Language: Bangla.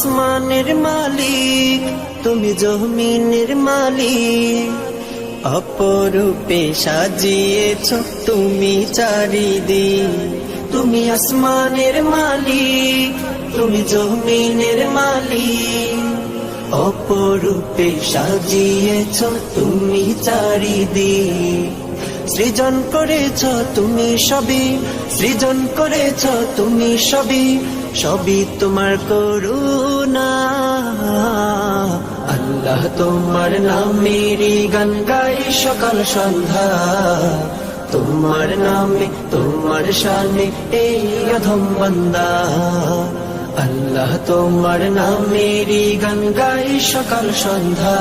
আসমানের মালিক, তুমি জমিনের মালিক। অপরূপে সাজিয়েছ তুমি চারিদিক। তুমি আসমানের মালিক, তুমি জমিনের মালিক। অপরূপে সাজিয়েছ তুমি চারিদিক। সৃজন করেছ তুমি সবই, সৃজন করেছ তুমি সবই, সবই তোমার করুণা। আল্লাহ তোমার নামেরই গান গাই সকাল সন্ধ্যা। তোমার নামে তোমার শানে এই অধম বান্দা। আল্লাহ তোমার নামেরই গান গাই সকাল সন্ধ্যা।